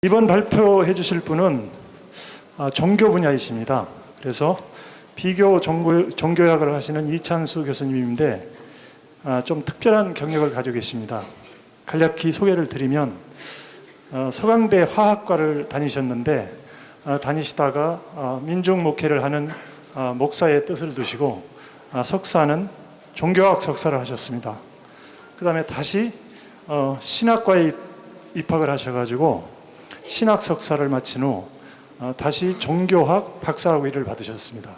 이번 발표해 주실 분은 종교 분야이십니다. 그래서 비교 종교학을 하시는 이찬수 교수님인데 좀 특별한 경력을 가지고 계십니다. 간략히 소개를 드리면 서강대 화학과를 다니셨는데 다니시다가 민중 목회를 하는 목사의 뜻을 두시고 석사는 종교학 석사를 하셨습니다. 그 다음에 다시 신학과에 입학을 하셔가지고 신학 석사를 마친 후 다시 종교학 박사학위를 받으셨습니다.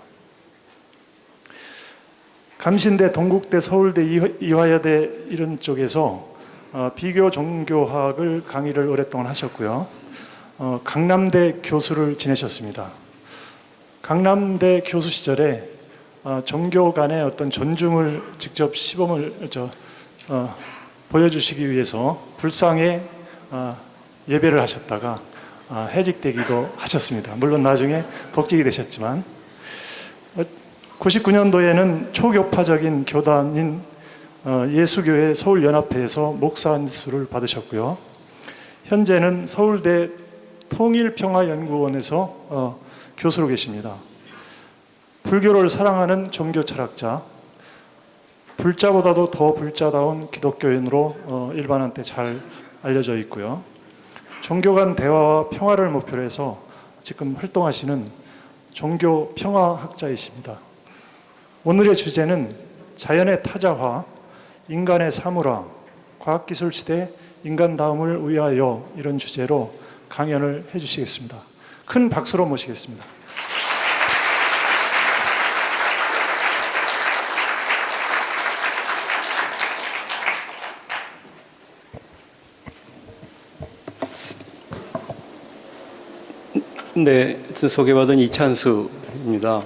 감신대, 동국대, 서울대, 이화여대 이런 쪽에서 비교 종교학을 강의를 오랫동안 하셨고요. 강남대 교수를 지내셨습니다. 강남대 교수 시절에 종교 간의 어떤 존중을 직접 시범을 보여주시기 위해서 불상에 예배를 하셨다가 해직되기도 하셨습니다. 물론 나중에 복직이 되셨지만 99년도에는 초교파적인 교단인 예수교회 서울연합회에서 목사 안수를 받으셨고요. 현재는 서울대 통일평화연구원에서 교수로 계십니다. 불교를 사랑하는 종교 철학자, 불자보다도 더 불자다운 기독교인으로 일반한테 잘 알려져 있고요. 종교 간 대화와 평화를 목표로 해서 지금 활동하시는 종교 평화학자이십니다. 오늘의 주제는 자연의 타자화, 인간의 사물화, 과학기술 시대 인간다움을 위하여 이런 주제로 강연을 해주시겠습니다. 큰 박수로 모시겠습니다. 네, 소개받은 이찬수입니다.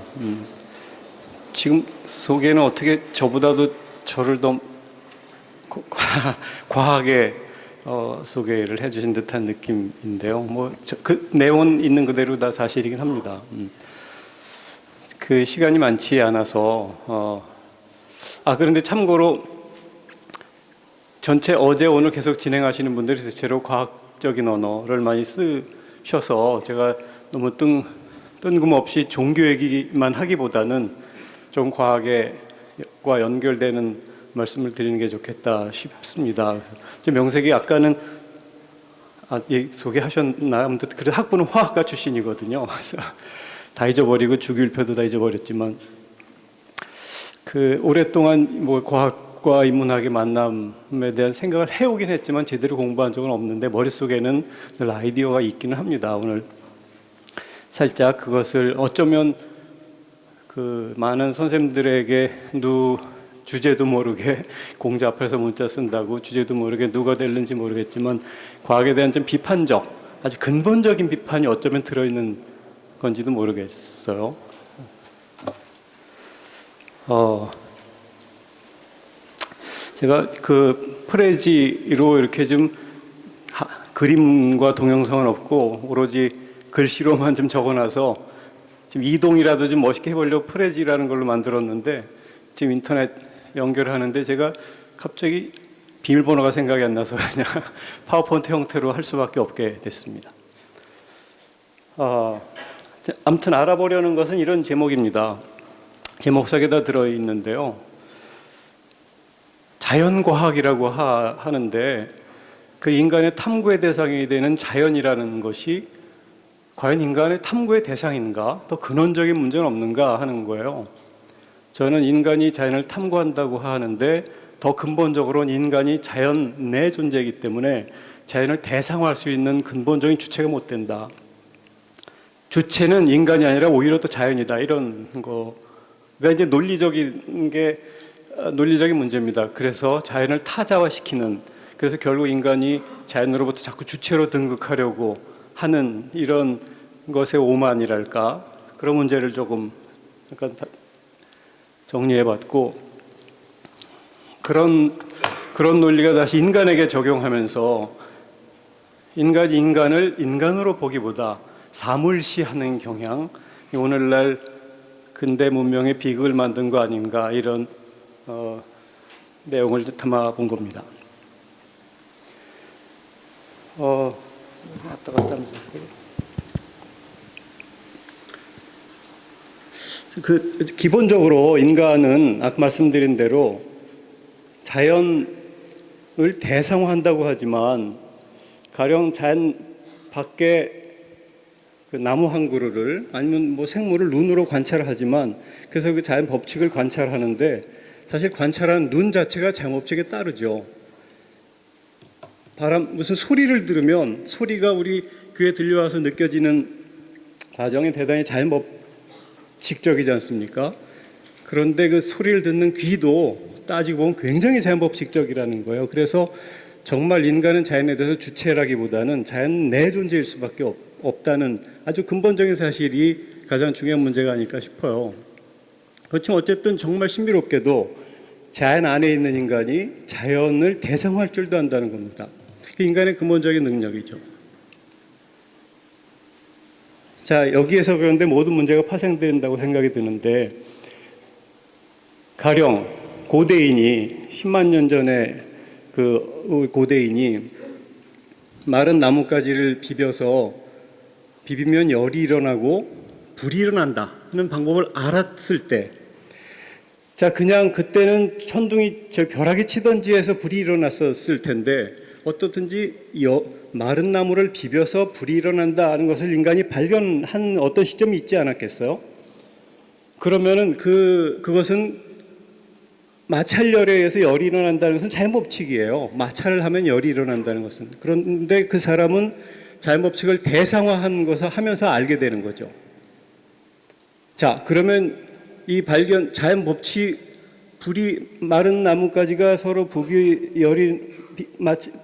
지금 소개는 어떻게 저보다도 저를 더 과하게 소개를 해주신 듯한 느낌인데요. 그 내용은 있는 그대로 다 사실이긴 합니다. 그 시간이 많지 않아서 그런데 참고로 전체 어제 오늘 계속 진행하시는 분들이 대체로 과학적인 언어를 많이 쓰셔서 제가 너무 뜬금없이 종교 얘기만 하기보다는 좀 과학과 연결되는 말씀을 드리는 게 좋겠다 싶습니다. 명색이 아까는 소개하셨나? 아무튼 그래 학부는 화학과 출신이거든요. 그래서 다 잊어버리고 주기율표도 다 잊어버렸지만 그 오랫동안 과학과 인문학의 만남에 대한 생각을 해오긴 했지만 제대로 공부한 적은 없는데 머릿속에는 늘 아이디어가 있기는 합니다. 오늘 살짝 그것을 어쩌면 그 많은 선생님들에게 주제도 모르게 공자 앞에서 문자 쓴다고 주제도 모르게 누가 될는지 모르겠지만 과학에 대한 좀 비판적, 아주 근본적인 비판이 어쩌면 들어있는 건지도 모르겠어요. 제가 그 프레지로 이렇게 좀 그림과 동영상은 없고 오로지 글씨로만 좀 적어놔서 지금 이동이라도 좀 멋있게 해보려고 프레지라는 걸로 만들었는데 지금 인터넷 연결하는데 제가 갑자기 비밀번호가 생각이 안 나서 그냥 파워포인트 형태로 할 수밖에 없게 됐습니다. 아무튼 알아보려는 것은 이런 제목입니다. 제목 속에다 들어있는데요. 자연과학이라고 하는데 그 인간의 탐구의 대상이 되는 자연이라는 것이 과연 인간의 탐구의 대상인가? 더 근원적인 문제는 없는가 하는 거예요. 저는 인간이 자연을 탐구한다고 하는데 더 근본적으로는 인간이 자연 내 존재이기 때문에 자연을 대상화할 수 있는 근본적인 주체가 못 된다. 주체는 인간이 아니라 오히려 또 자연이다. 이런 거가 이제 논리적인 문제입니다. 그래서 자연을 타자화시키는, 그래서 결국 인간이 자연으로부터 자꾸 주체로 등극하려고 하는 이런 것의 오만이랄까, 그런 문제를 조금 잠깐 정리해봤고, 그런 논리가 다시 인간에게 적용하면서 인간이 인간을 인간으로 보기보다 사물시하는 경향, 오늘날 근대 문명의 비극을 만든 거 아닌가, 이런 내용을 담아본 겁니다. 왔다 갔다 하면서. 기본적으로 인간은 아까 말씀드린 대로 자연을 대상화한다고 하지만 가령 자연 밖에 그 나무 한 그루를 아니면 뭐 생물을 눈으로 관찰을 하지만 그래서 그 자연 법칙을 관찰하는데 사실 관찰하는 눈 자체가 자연 법칙에 따르죠. 무슨 소리를 들으면 소리가 우리 귀에 들려와서 느껴지는 과정이 대단히 자연 법칙적이지 않습니까? 그런데 그 소리를 듣는 귀도 따지고 보면 굉장히 자연 법칙적이라는 거예요. 그래서 정말 인간은 자연에 대해서 주체라기보다는 자연 내 존재일 수밖에 없다는 아주 근본적인 사실이 가장 중요한 문제가 아닐까 싶어요. 그렇지만 어쨌든 정말 신비롭게도 자연 안에 있는 인간이 자연을 대상화할 줄도 안다는 겁니다. 그게 인간의 근본적인 능력이죠. 자, 여기에서 그런데 모든 문제가 파생된다고 생각이 드는데 가령 고대인이 10만 년 전에 그 고대인이 마른 나뭇가지를 비비면 열이 일어나고 불이 일어난다 하는 방법을 알았을 때, 자 그냥 그때는 천둥이 벼락이 치던지에서 불이 일어났었을 텐데 어떻든지 마른 나무를 비벼서 불이 일어난다 하는 것을 인간이 발견한 어떤 시점이 있지 않았겠어요? 그러면은 그것은 마찰열에 의해서 열이 일어난다는 것은 자연법칙이에요. 마찰을 하면 열이 일어난다는 것은. 그런데 그 사람은 자연법칙을 대상화한 것을 하면서 알게 되는 거죠. 자, 그러면 이 자연법칙, 마른 나뭇가지가 서로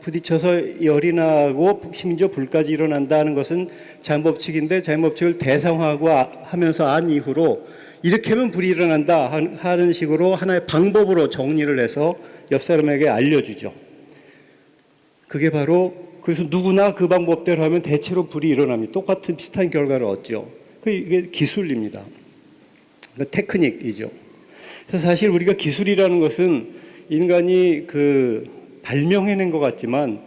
부딪혀서 열이 나고 심지어 불까지 일어난다는 것은 자연법칙인데 자연법칙을 대상화하고 하면서 안 이후로 이렇게 하면 불이 일어난다 하는 식으로 하나의 방법으로 정리를 해서 옆 사람에게 알려주죠. 그게 바로 그래서 누구나 그 방법대로 하면 대체로 불이 일어납니다. 똑같은 비슷한 결과를 얻죠. 이게 기술입니다. 테크닉이죠. 그래서 사실 우리가 기술이라는 것은 인간이 발명해낸 것 같지만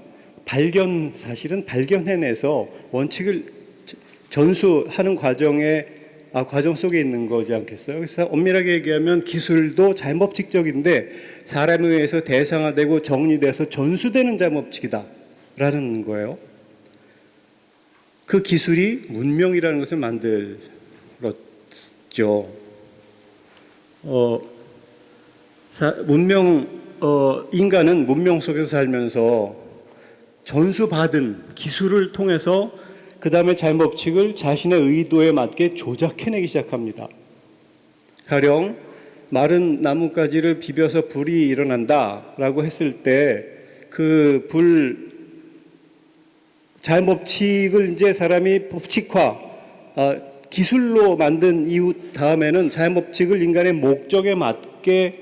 사실은 발견해내서 원칙을 전수하는 과정 속에 있는 거지 않겠어요? 그래서 엄밀하게 얘기하면 기술도 자연법칙적인데 사람에 의해서 대상화되고 정리돼서 전수되는 자연법칙이다라는 거예요. 그 기술이 문명이라는 것을 만들었죠. 인간은 문명 속에서 살면서 전수받은 기술을 통해서 그 다음에 자연법칙을 자신의 의도에 맞게 조작해내기 시작합니다. 가령 마른 나뭇가지를 비벼서 불이 일어난다라고 했을 때 그 자연법칙을 이제 사람이 기술로 만든 이후 다음에는 자연법칙을 인간의 목적에 맞게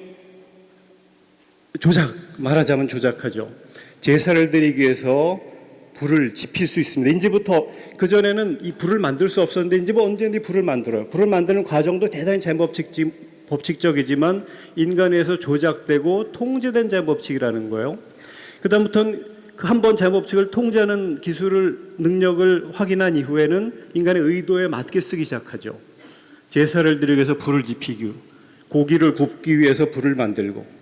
말하자면 조작하죠. 제사를 드리기 위해서 불을 지필 수 있습니다. 이제부터 그전에는 이 불을 만들 수 없었는데 이제 언제든지 불을 만들어요. 불을 만드는 과정도 대단히 자연법칙적이지만 인간에서 조작되고 통제된 자연법칙이라는 거예요. 그다음부터는 한번 자연법칙을 통제하는 능력을 확인한 이후에는 인간의 의도에 맞게 쓰기 시작하죠. 제사를 드리기 위해서 불을 지피고 고기를 굽기 위해서 불을 만들고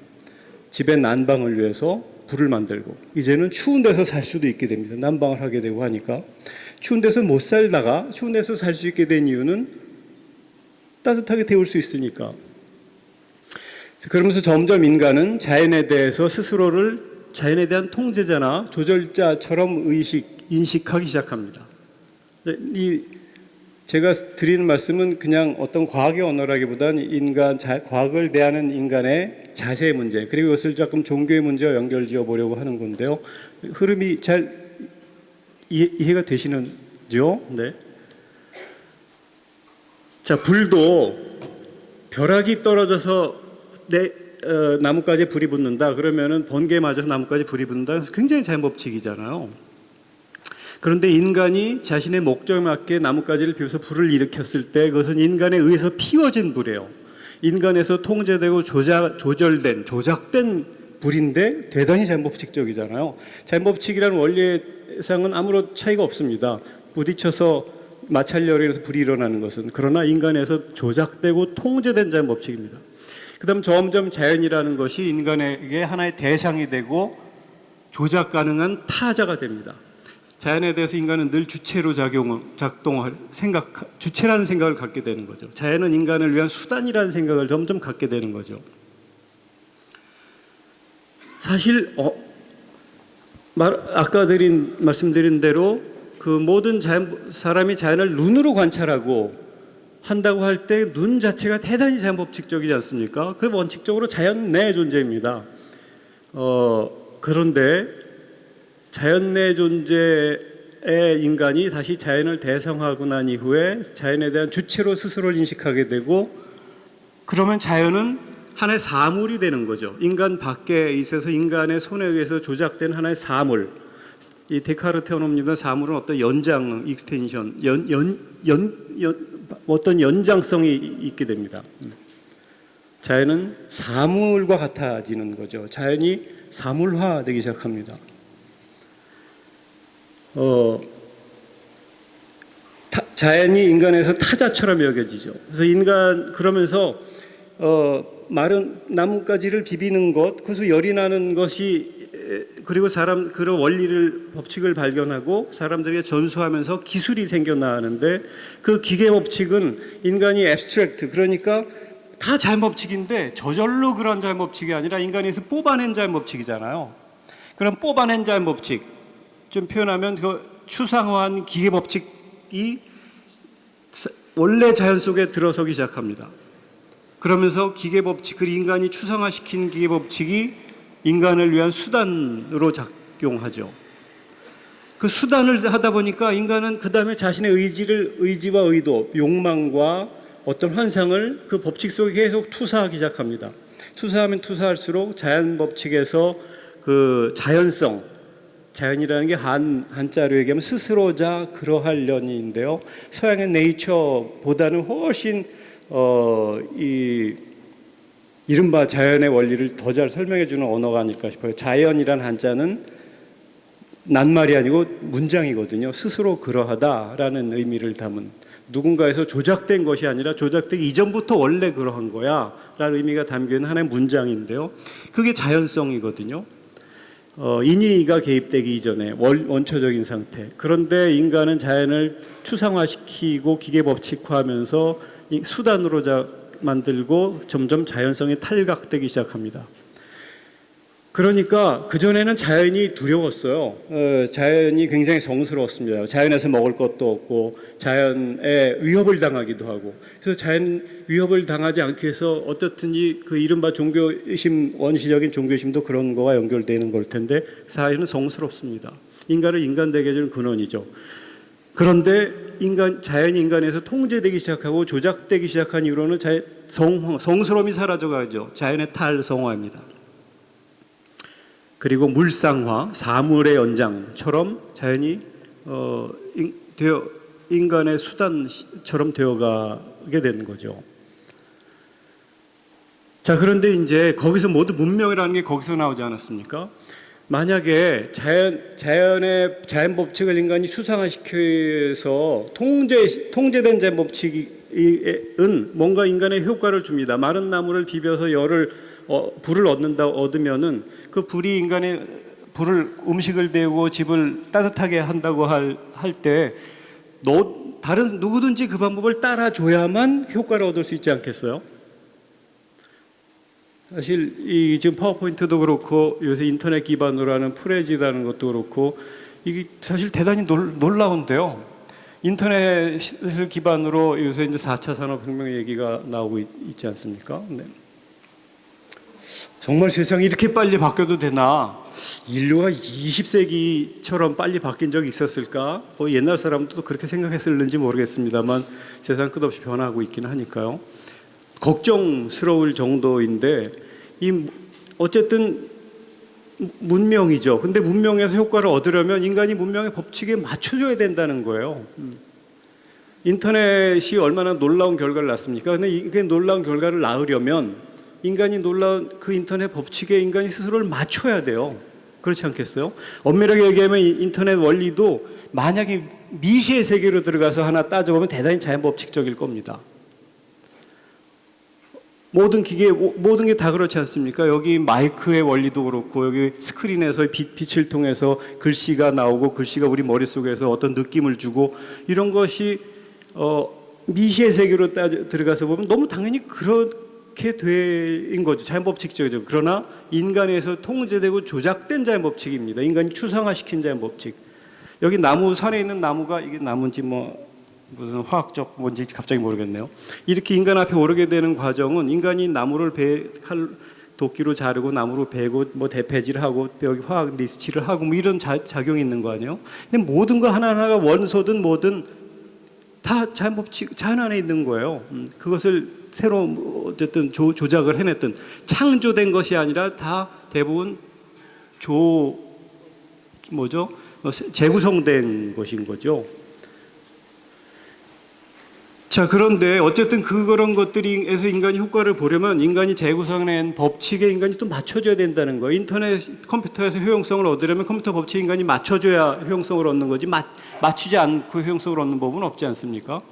집의 난방을 위해서 불을 만들고 이제는 추운 데서 살 수도 있게 됩니다. 난방을 하게 되고 하니까 추운 데서 못 살다가 추운 데서 살 수 있게 된 이유는 따뜻하게 데울 수 있으니까. 그러면서 점점 인간은 자연에 대해서 스스로를 자연에 대한 통제자나 조절자처럼 인식하기 시작합니다. 제가 드리는 말씀은 그냥 어떤 과학의 언어라기보다는 과학을 대하는 인간의 자세의 문제, 그리고 이것을 조금 종교의 문제와 연결지어 보려고 하는 건데요. 흐름이 잘 이해가 되시는지요? 네. 자, 불도 벼락이 떨어져서 나뭇가지에 불이 붙는다 그러면은 번개에 맞아서 나뭇가지에 불이 붙는다. 그래서 굉장히 자연법칙이잖아요. 그런데 인간이 자신의 목적에 맞게 나뭇가지를 비워서 불을 일으켰을 때 그것은 인간에 의해서 피워진 불이에요. 인간에서 통제되고 조작된 불인데 대단히 자연법칙적이잖아요. 자연법칙이라는 원리상은 아무런 차이가 없습니다. 부딪혀서 마찰열에 의해서 불이 일어나는 것은. 그러나 인간에서 조작되고 통제된 자연법칙입니다. 그 다음 점점 자연이라는 것이 인간에게 하나의 대상이 되고 조작 가능한 타자가 됩니다. 자연에 대해서 인간은 늘 주체로 작동할 주체라는 생각을 갖게 되는 거죠. 자연은 인간을 위한 수단이라는 생각을 점점 갖게 되는 거죠. 사실 아까 말씀드린 대로 그 모든 사람이 자연을 눈으로 관찰하고 한다고 할 때 눈 자체가 대단히 자연법칙적이지 않습니까? 그 원칙적으로 자연 내 존재입니다. 그런데 자연 내 존재의 인간이 다시 자연을 대성하고 난 이후에 자연에 대한 주체로 스스로를 인식하게 되고, 그러면 자연은 하나의 사물이 되는 거죠. 인간 밖에 있어서 인간의 손에 의해서 조작된 하나의 사물. 이 데카르트 원론입니다. 사물은 어떤 연장, 익스텐션, 어떤 연장성이 있게 됩니다. 자연은 사물과 같아지는 거죠. 자연이 사물화되기 시작합니다. 자연이 인간에서 타자처럼 여겨지죠. 그래서 그러면서 마른 나뭇가지를 비비는 것, 그래서 열이 나는 것이, 그리고 그런 법칙을 발견하고 사람들에게 전수하면서 기술이 생겨나는데, 그 기계 법칙은 인간이 앱스트랙트, 그러니까 다 자연 법칙인데 저절로 그런 자연 법칙이 아니라 인간에서 뽑아낸 자연 법칙이잖아요. 그럼 뽑아낸 자연 법칙, 좀 표현하면 그 추상화한 기계 법칙이 원래 자연 속에 들어서기 시작합니다. 그러면서 기계 법칙, 그 인간이 추상화시킨 기계 법칙이 인간을 위한 수단으로 작용하죠. 그 수단을 하다 보니까 인간은 그 다음에 자신의 의지와 의도, 욕망과 어떤 환상을 그 법칙 속에 계속 투사하기 시작합니다. 투사하면 투사할수록 자연 법칙에서 그 자연성, 자연이라는 게 한자로 얘기하면 스스로자 그러하려니인데요. 서양의 네이처보다는 훨씬 이른바 자연의 원리를 더 잘 설명해주는 언어가 아닐까 싶어요. 자연이란 한자는 낱말이 아니고 문장이거든요. 스스로 그러하다라는 의미를 담은, 누군가에서 조작된 것이 아니라 조작되기 이전부터 원래 그러한 거야 라는 의미가 담겨있는 하나의 문장인데요. 그게 자연성이거든요. 인위가 개입되기 이전에 원초적인 상태. 그런데 인간은 자연을 추상화시키고 기계법칙화하면서 수단으로 만들고 점점 자연성이 탈각되기 시작합니다. 그러니까 그전에는 자연이 두려웠어요. 자연이 굉장히 성스러웠습니다. 자연에서 먹을 것도 없고 자연에 위협을 당하기도 하고. 그래서 자연 위협을 당하지 않기 위해서 어떻든지 그 이른바 종교심, 원시적인 종교심도 그런 거와 연결되는 걸 텐데, 자연은 성스럽습니다. 인간을 인간되게 해주는 근원이죠. 그런데 자연이 인간에서 통제되기 시작하고 조작되기 시작한 이후로는 성스러움이 사라져가죠. 자연의 탈성화입니다. 그리고 물상화, 사물의 연장처럼 자연이 인간의 수단처럼 되어가게 되는 거죠. 자, 그런데 이제 거기서 모두 문명이라는 게 거기서 나오지 않았습니까? 만약에 자연 법칙을 인간이 수상화시켜서 통제된 자연 법칙은 뭔가 인간의 효과를 줍니다. 마른 나무를 비벼서 불을 얻으면은 그 불이 음식을 데우고 집을 따뜻하게 한다고 할 때 다른 누구든지 그 방법을 따라줘야만 효과를 얻을 수 있지 않겠어요? 사실 지금 파워포인트도 그렇고 요새 인터넷 기반으로 하는 프레지라는 것도 그렇고 이게 사실 대단히 놀라운데요. 인터넷을 기반으로 요새 이제 4차 산업혁명 얘기가 나오고 있지 않습니까? 네. 정말 세상이 이렇게 빨리 바뀌어도 되나? 인류가 20세기처럼 빨리 바뀐 적이 있었을까? 옛날 사람도 그렇게 생각했을는지 모르겠습니다만 세상 끝없이 변하고 있기는 하니까요. 걱정스러울 정도인데, 어쨌든 문명이죠. 근데 문명에서 효과를 얻으려면 인간이 문명의 법칙에 맞춰줘야 된다는 거예요. 인터넷이 얼마나 놀라운 결과를 낳습니까? 근데 이게 놀라운 결과를 낳으려면 인간이 놀라운 그 인터넷 법칙에 인간이 스스로를 맞춰야 돼요. 그렇지 않겠어요? 엄밀하게 얘기하면 인터넷 원리도 만약에 미시의 세계로 들어가서 하나 따져보면 대단히 자연법칙적일 겁니다. 모든 기계, 모든 게 다 그렇지 않습니까? 여기 마이크의 원리도 그렇고, 여기 스크린에서 빛을 통해서 글씨가 나오고, 글씨가 우리 머릿속에서 어떤 느낌을 주고, 이런 것이 미시의 세계로 들어가서 보면 너무 당연히 그렇게 된 거죠. 자연법칙적이죠. 그러나 인간에서 통제되고 조작된 자연법칙입니다. 인간이 추상화시킨 자연법칙. 여기 나무, 산에 있는 나무가 이게 나무인지 무슨 화학적 뭔지 갑자기 모르겠네요. 이렇게 인간 앞에 오르게 되는 과정은 인간이 나무를 도끼로 자르고 나무로 베고 대패질을 하고 여기 화학 리스치를 하고 이런 작용이 있는 거 아니에요? 근데 모든 거 하나하나가 원소든 뭐든 다 자연법칙, 자연 안에 있는 거예요. 그것을 새로 어쨌든 조작을 해냈던 창조된 것이 아니라 다 대부분 재구성된 것인 거죠. 자, 그런데 어쨌든 그런 것들에서 인간이 효과를 보려면 인간이 재구성해낸 법칙에 인간이 또 맞춰줘야 된다는 거예요. 인터넷 컴퓨터에서 효용성을 얻으려면 컴퓨터 법칙에 인간이 맞춰줘야 효용성을 얻는 거지 맞추지 않고 효용성을 얻는 법은 없지 않습니까?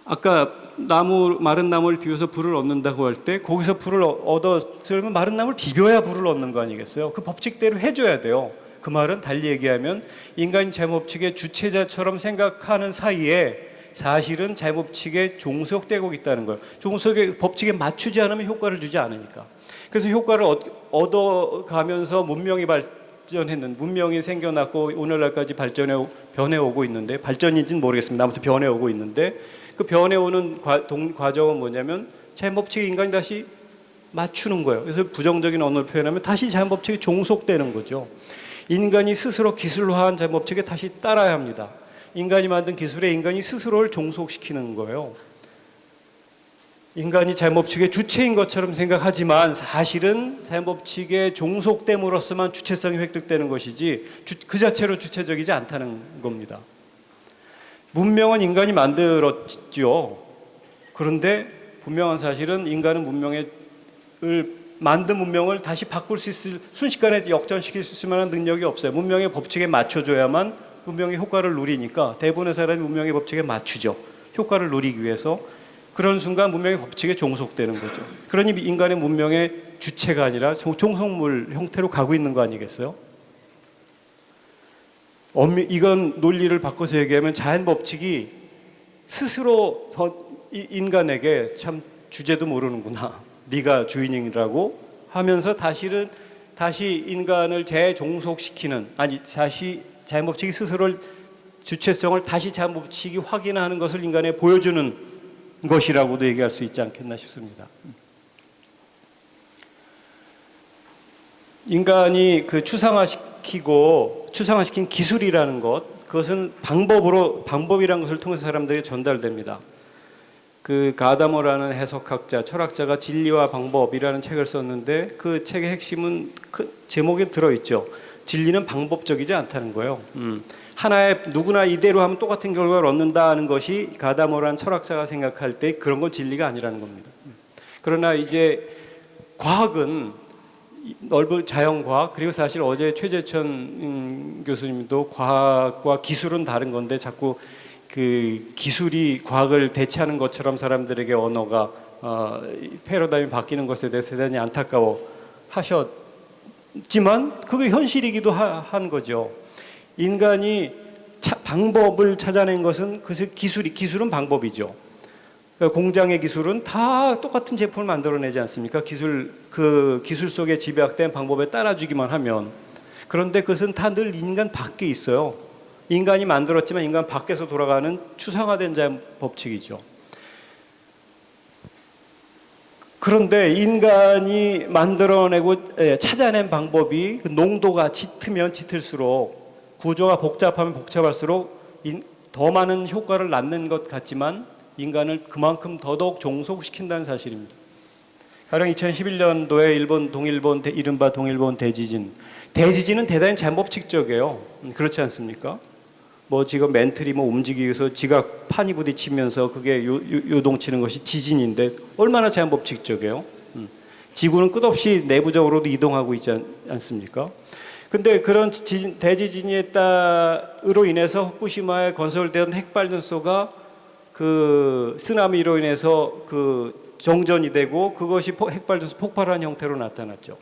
아까 마른 나무를 비벼서 불을 얻는다고 할 때 거기서 불을 얻었으면 마른 나무를 비벼야 불을 얻는 거 아니겠어요? 그 법칙대로 해줘야 돼요. 그 말은 달리 얘기하면 인간이 자연법칙의 주체자처럼 생각하는 사이에 사실은 자연법칙에 종속되고 있다는 거예요. 종속의 법칙에 맞추지 않으면 효과를 주지 않으니까. 그래서 효과를 얻어가면서 문명이 생겨났고 오늘날까지 변해오고 있는데, 발전인지는 모르겠습니다. 아무튼 변해오고 있는데, 그 변해오는 과정은 뭐냐면 자연법칙에 인간이 다시 맞추는 거예요. 그래서 부정적인 언어를 표현하면 다시 자연법칙에 종속되는 거죠. 인간이 스스로 기술화한 자연법칙에 다시 따라야 합니다. 인간이 만든 기술에 인간이 스스로를 종속시키는 거예요. 인간이 자연법칙의 주체인 것처럼 생각하지만 사실은 자연법칙에 종속됨으로써만 주체성이 획득되는 것이지 그 자체로 주체적이지 않다는 겁니다. 문명은 인간이 만들었죠. 그런데 분명한 사실은 인간은 만든 문명을 다시 바꿀 수 있을, 순식간에 역전시킬 수 있을 만한 능력이 없어요. 문명의 법칙에 맞춰줘야만 문명의 효과를 누리니까 대부분의 사람이 문명의 법칙에 맞추죠. 효과를 누리기 위해서. 그런 순간 문명의 법칙에 종속되는 거죠. 그러니 인간의 문명의 주체가 아니라 종속물 형태로 가고 있는 거 아니겠어요? 이건 논리를 바꿔서 얘기하면 자연법칙이 스스로 인간에게 참 주제도 모르는구나, 네가 주인이라고 하면서 다시 인간을 재종속시키는, 다시 자연법칙이 스스로를, 주체성을 다시 자연법칙이 확인하는 것을 인간에 보여주는 것이라고도 얘기할 수 있지 않겠나 싶습니다. 인간이 그 추상화시킨 기술이라는 것, 그것은 방법이라는 것을 통해서 사람들에게 전달됩니다. 그 가다모라는 해석학자, 철학자가 진리와 방법이라는 책을 썼는데 그 책의 핵심은 그 제목에 들어있죠. 진리는 방법적이지 않다는 거예요. 하나의 누구나 이대로 하면 똑같은 결과를 얻는다는 것이 가다모라는 철학자가 생각할 때 그런 건 진리가 아니라는 겁니다. 그러나 이제 과학은 넓은 자연과학, 그리고 사실 어제 최재천 교수님도 과학과 기술은 다른 건데 자꾸 그 기술이 과학을 대체하는 것처럼 사람들에게 언어가 패러다임이 바뀌는 것에 대해서 대단히 안타까워 하셨지만 그게 현실이기도 한 거죠. 인간이 방법을 찾아낸 것은 그것이 기술은 방법이죠. 공장의 기술은 다 똑같은 제품을 만들어내지 않습니까? 그 기술 속에 집약된 방법에 따라주기만 하면. 그런데 그것은 다 늘 인간 밖에 있어요. 인간이 만들었지만 인간 밖에서 돌아가는 추상화된 자연 법칙이죠. 그런데 인간이 만들어내고 찾아낸 방법이 그 농도가 짙으면 짙을수록, 구조가 복잡하면 복잡할수록 더 많은 효과를 낳는 것 같지만 인간을 그만큼 더더욱 종속시킨다는 사실입니다. 가령 2011년도에 이른바 동일본 대지진은 대단히 자연법칙적이에요. 그렇지 않습니까? 뭐 지금 멘틀이 뭐 움직이기 위해서 지가 판이 부딪히면서 그게 요동치는 것이 지진인데 얼마나 자연법칙적이에요. 지구는 끝없이 내부적으로도 이동하고 있지 않습니까? 근데 그런 대지진에 따로 인해서 후쿠시마에 건설된 핵발전소가 그 쓰나미로 인해서 그 정전이 되고 그것이 핵발전소 폭발한 형태로 나타났죠.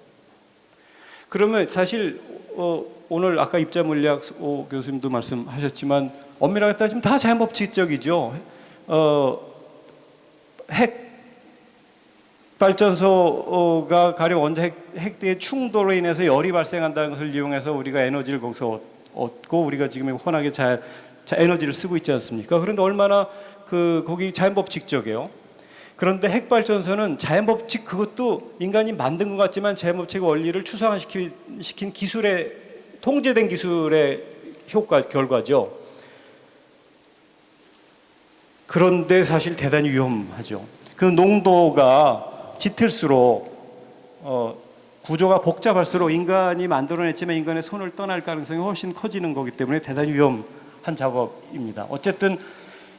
그러면 사실 오늘 아까 입자물리학 오 교수님도 말씀하셨지만 엄밀하게 따지면 다 자연법칙적이죠. 핵 발전소가 가령 원자 핵대의 충돌로 인해서 열이 발생한다는 것을 이용해서 우리가 에너지를 거기서 얻고 우리가 지금 흔하게 에너지를 쓰고 있지 않습니까? 그런데 얼마나 거기 자연법칙적이에요. 그런데 핵발전소는 자연법칙 그것도 인간이 만든 것 같지만 자연법칙의 원리를 추상화시킨 기술의 통제된 기술의 결과죠. 그런데 사실 대단히 위험하죠. 그 농도가 짙을수록 구조가 복잡할수록 인간이 만들어냈지만 인간의 손을 떠날 가능성이 훨씬 커지는 거기 때문에 대단히 위험한 작업입니다. 어쨌든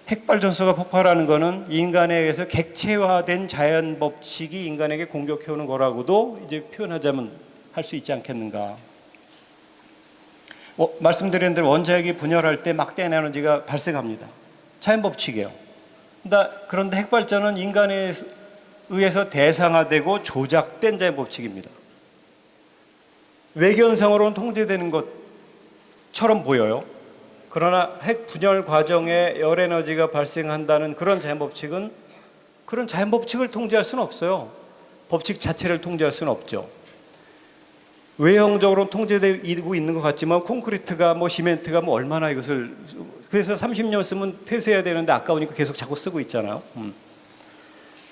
핵발전소가 폭발하는 것은 인간에 의해서 객체화된 자연 법칙이 인간에게 공격해오는 거라고도 이제 표현하자면 할 수 있지 않겠는가. 말씀드린 대로 원자핵이 분열할 때 막대한 에너지가 발생합니다. 자연 법칙이에요. 그런데 핵발전은 인간에 의해서 대상화되고 조작된 자연 법칙입니다. 외견상으로는 통제되는 것처럼 보여요. 그러나 핵 분열 과정에 열 에너지가 발생한다는 그런 자연 법칙은 그런 자연 법칙을 통제할 수는 없어요. 법칙 자체를 통제할 수는 없죠. 외형적으로 통제되고 있는 것 같지만 콘크리트가 뭐 시멘트가 뭐 얼마나 이것을 그래서 30년 쓰면 폐쇄해야 되는데 아까우니까 계속 자꾸 쓰고 있잖아요.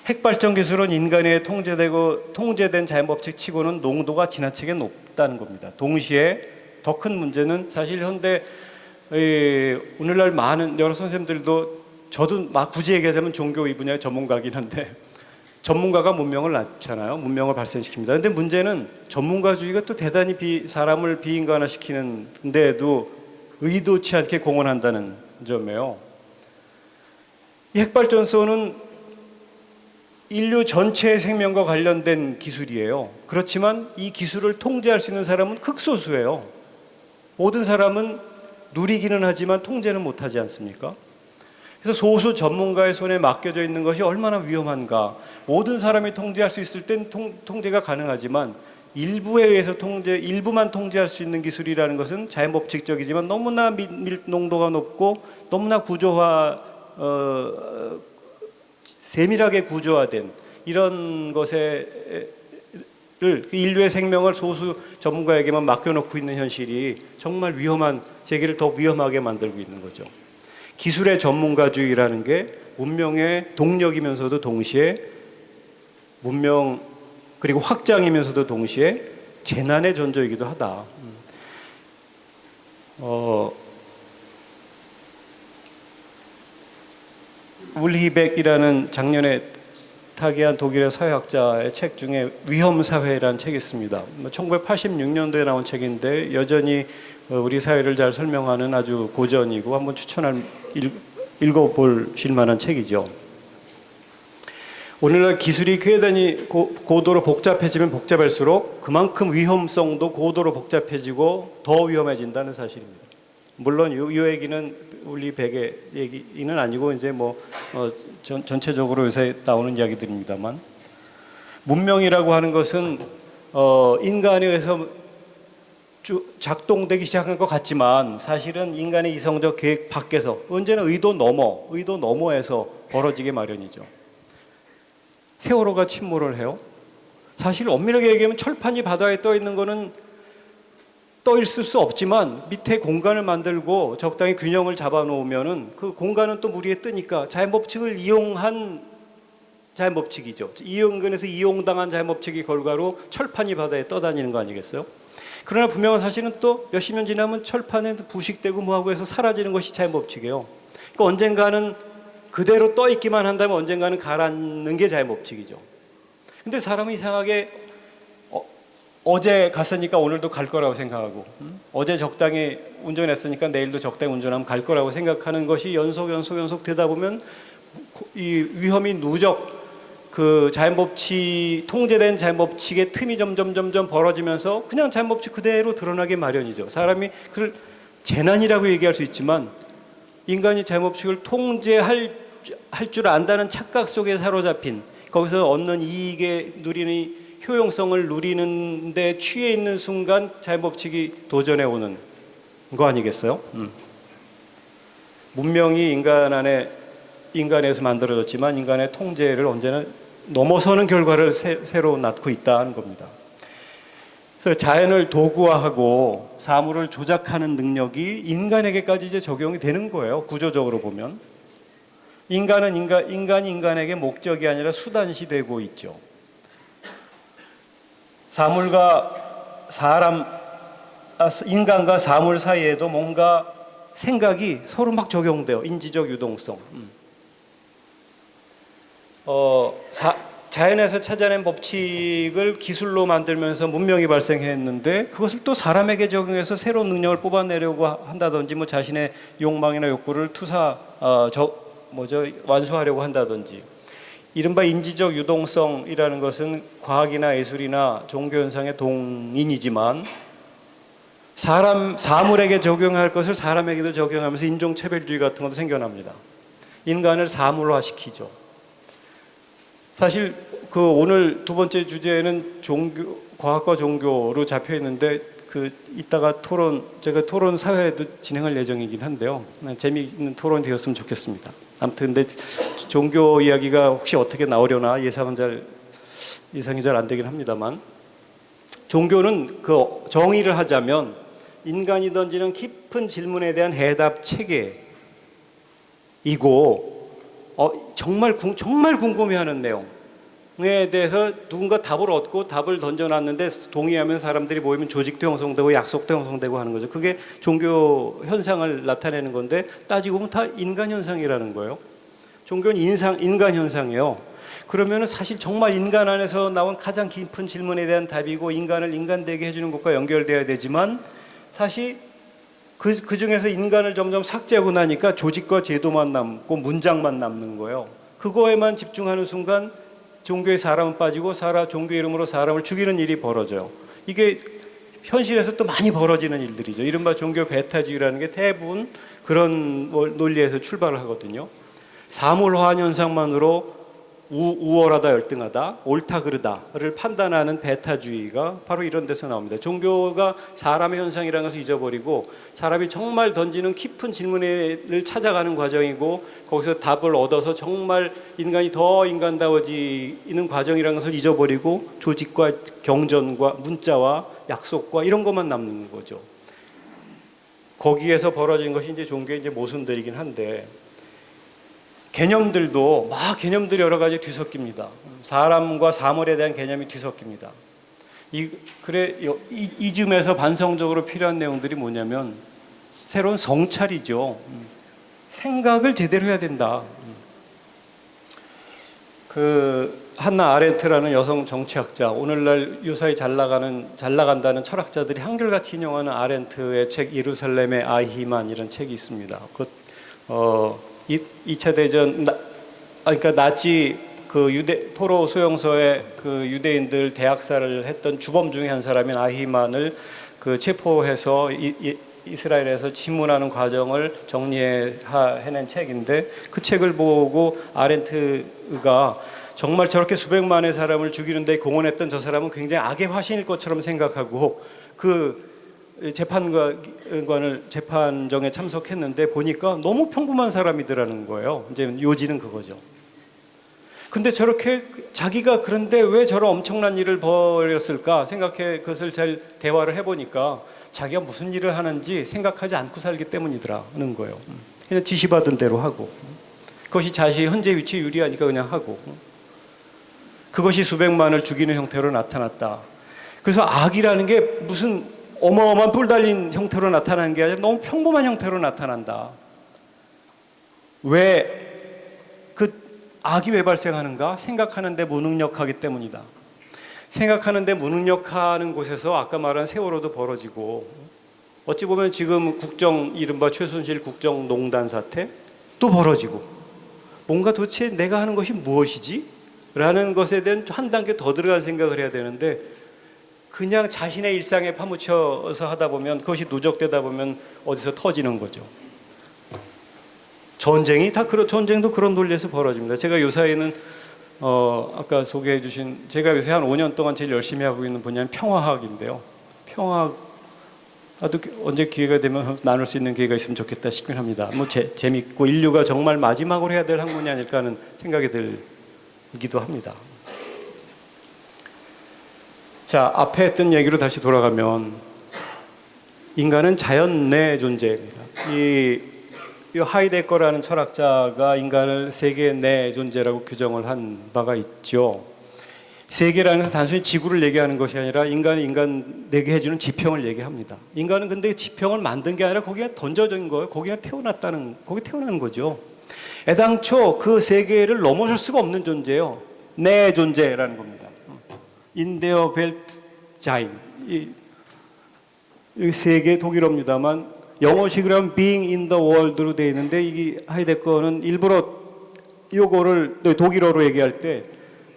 핵발전 기술은 인간에 통제된 자연법칙 치고는 농도가 지나치게 높다는 겁니다. 동시에 더 큰 문제는 사실 현대 오늘날 많은 여러 선생님들도 저도 굳이 얘기하자면 종교 이 분야의 전문가긴 한데 전문가가 문명을 낳잖아요. 문명을 발생시킵니다. 그런데 문제는 전문가주의가 또 대단히 사람을 비인간화시키는 데에도 의도치 않게 공헌한다는 점이에요. 이 핵발전소는 인류 전체의 생명과 관련된 기술이에요. 그렇지만 이 기술을 통제할 수 있는 사람은 극소수예요. 모든 사람은 누리기는 하지만 통제는 못하지 않습니까? 그래서 소수 전문가의 손에 맡겨져 있는 것이 얼마나 위험한가. 모든 사람이 통제할 수 있을 땐 통제가 가능하지만 일부에 의해서 일부만 통제할 수 있는 기술이라는 것은 자연법칙적이지만 너무나 농도가 높고 너무나 세밀하게 구조화된 이런 것을 인류의 생명을 소수 전문가에게만 맡겨놓고 있는 현실이 정말 위험한 세계를 더 위험하게 만들고 있는 거죠. 기술의 전문가주의라는 게 문명의 동력이면서도 동시에 문명 그리고 확장이면서도 동시에 재난의 전조이기도 하다. 울리백이라는 작년에 타계한 독일의 사회학자의 책 중에 위험사회라는 책이 있습니다. 1986년도에 나온 책인데 여전히 우리 사회를 잘 설명하는 아주 고전이고 한번 읽어보실 만한 책이죠. 오늘날 기술이 대단히 고도로 복잡해지면 복잡할수록 그만큼 위험성도 고도로 복잡해지고 더 위험해진다는 사실입니다. 물론 이 얘기는 우리 백의 얘기는 아니고 이제 전체적으로 요새 나오는 이야기들입니다만 문명이라고 하는 것은 인간에 의해서 작동되기 시작한 것 같지만 사실은 인간의 이성적 계획 밖에서 언제나 의도 너머에서 벌어지게 마련이죠. 세월호가 침몰을 해요. 사실 엄밀하게 얘기하면 철판이 바다에 떠 있는 거는 떠 있을 수 없지만 밑에 공간을 만들고 적당히 균형을 잡아 놓으면은 그 공간은 또 물 위에 뜨니까 자연법칙을 이용한 자연법칙이죠. 이용근에서 이용당한 자연법칙의 결과로 철판이 바다에 떠다니는 거 아니겠어요? 그러나 분명한 사실은 또 몇십 년 지나면 철판에 부식되고 뭐하고 해서 사라지는 것이 자연법칙이에요. 그러니까 언젠가는 그대로 떠 있기만 한다면 언젠가는 가라앉는 게 자연법칙이죠. 근데 사람은 이상하게 어제 갔으니까 오늘도 갈 거라고 생각하고, 어제 적당히 운전했으니까 내일도 적당히 운전하면 갈 거라고 생각하는 것이 연속 되다 보면 이 위험이 누적, 그 자연법칙, 통제된 자연법칙의 틈이 점점 벌어지면서 그냥 자연법칙 그대로 드러나게 마련이죠. 사람이 그걸 재난이라고 얘기할 수 있지만 인간이 자연법칙을 통제할 줄 안다는 착각 속에 사로잡힌, 거기서 얻는 이익에 누리는 효용성을 누리는 데 취해 있는 순간 자연법칙이 도전해 오는 거 아니겠어요? 문명이 인간에서 만들어졌지만 인간의 통제를 언제나 넘어서는 결과를 새로 낳고 있다는 겁니다. 그래서 자연을 도구화하고 사물을 조작하는 능력이 인간에게까지 이제 적용이 되는 거예요. 구조적으로 보면 인간이 인간에게 목적이 아니라 수단시 되고 있죠. 인간과 사물 사이에도 뭔가 생각이 서로 막 적용돼요. 인지적 유동성. 자연에서 찾아낸 법칙을 기술로 만들면서 문명이 발생했는데 그것을 또 사람에게 적용해서 새로운 능력을 뽑아내려고 한다든지 뭐 자신의 욕망이나 욕구를 완수하려고 한다든지, 이른바 인지적 유동성이라는 것은 과학이나 예술이나 종교 현상의 동인이지만 사물에게 적용할 것을 사람에게도 적용하면서 인종차별주의 같은 것도 생겨납니다. 인간을 사물화시키죠. 사실 그 오늘 두 번째 주제는 과학과 종교로 잡혀 있는데 이따가 제가 토론 사회도 진행할 예정이긴 한데요. 재미있는 토론이 되었으면 좋겠습니다. 아무튼 근데 종교 이야기가 혹시 어떻게 나오려나 예상이 잘 안 되긴 합니다만, 종교는 그 정의를 하자면 인간이 던지는 깊은 질문에 대한 해답 체계이고, 정말 궁금해하는 내용에 대해서 누군가 답을 얻고 답을 던져놨는데 동의하면 사람들이 모이면 조직도 형성되고 약속도 형성되고 하는 거죠. 그게 종교 현상을 나타내는 건데 따지고 보면 다 인간 현상이라는 거예요. 종교는 인간 현상이에요. 그러면 사실 정말 인간 안에서 나온 가장 깊은 질문에 대한 답이고 인간을 인간되게 해주는 것과 연결돼야 되지만, 사실 그 중에서 인간을 점점 삭제하고 나니까 조직과 제도만 남고 문장만 남는 거예요. 그거에만 집중하는 순간 종교에 사람은 빠지고 종교 이름으로 사람을 죽이는 일이 벌어져요. 이게 현실에서 또 많이 벌어지는 일들이죠. 이른바 종교 배타주의라는 게 대부분 그런 논리에서 출발을 하거든요. 사물화 현상만으로 우월하다 열등하다, 옳다 그르다를 판단하는 배타주의가 바로 이런 데서 나옵니다. 종교가 사람의 현상이라는 것을 잊어버리고 사람이 정말 던지는 깊은 질문을 찾아가는 과정이고, 거기서 답을 얻어서 정말 인간이 더 인간다워지는 과정이라는 것을 잊어버리고 조직과 경전과 문자와 약속과 이런 것만 남는 거죠. 거기에서 벌어진 것이 이제 종교의 이제 모순들이긴 한데, 개념들이 여러 가지 뒤섞입니다. 사람과 사물에 대한 개념이 뒤섞입니다. 이쯤에서 반성적으로 필요한 내용들이 뭐냐면 새로운 성찰이죠. 생각을 제대로 해야 된다. 한나 아렌트라는 여성 정치학자, 오늘날 유사히 잘 나간다는 철학자들이 한결같이 인용하는 아렌트의 책 예루살렘의 아히만 이런 책이 있습니다. 2차 대전, 그러니까 나치 포로 수용소에 유대인들 대학살을 했던 주범 중에 한 사람인 아히만을 체포해서 이스라엘에서 지문하는 과정을 정리해낸 책인데, 그 책을 보고 아렌트가 정말 저렇게 수백만의 사람을 죽이는데 공헌했던 저 사람은 굉장히 악의 화신일 것처럼 생각하고 재판정에 참석했는데 보니까 너무 평범한 사람이더라는 거예요. 이제 요지는 그거죠. 근데 저렇게 자기가 그런데 왜 저런 엄청난 일을 벌였을까 생각해 그것을 잘 대화를 해보니까 자기가 무슨 일을 하는지 생각하지 않고 살기 때문이더라는 거예요. 그냥 지시받은 대로 하고, 그것이 자신의 현재 위치에 유리하니까 그냥 하고, 그것이 수백만을 죽이는 형태로 나타났다. 그래서 악이라는 게 무슨 어마어마한 뿔 달린 형태로 나타나는 게 아니라 너무 평범한 형태로 나타난다. 악이 왜 발생하는가 생각하는데 무능력하기 때문이다. 생각하는데 무능력하는 곳에서 아까 말한 세월호도 벌어지고, 어찌 보면 지금 이른바 최순실 국정농단 사태 또 벌어지고, 뭔가 도대체 내가 하는 것이 무엇이지? 라는 것에 대한 한 단계 더 들어간 생각을 해야 되는데, 그냥 자신의 일상에 파묻혀서 하다 보면, 그것이 누적되다 보면 어디서 터지는 거죠. 전쟁도 그런 논리에서 벌어집니다. 제가 요사이는 아까 소개해 주신, 제가 요새 한 5년 동안 제일 열심히 하고 있는 분야는 평화학인데요. 평화학, 나도 언제 기회가 되면 나눌 수 있는 기회가 있으면 좋겠다 싶긴 합니다. 뭐 재밌고 인류가 정말 마지막으로 해야 될 학문이 아닐까 하는 생각이 들기도 합니다. 자, 앞에 했던 얘기로 다시 돌아가면, 인간은 자연 내 존재입니다. 이 하이데거라는 철학자가 인간을 세계 내 존재라고 규정을 한 바가 있죠. 세계라는 것은 단순히 지구를 얘기하는 것이 아니라 인간이 인간에게 해주는 지평을 얘기합니다. 인간은 근데 지평을 만든 게 아니라 거기에 던져진 거예요. 거기 태어난 거죠. 애당초 그 세계를 넘어설 수가 없는 존재예요. 내 존재라는 겁니다. In der Welt sein. 이 세계 독일어입니다만 영어식으로 하면 being in the world로 되어 있는데, 이 하이데거는 일부러 요거를 독일어로 얘기할 때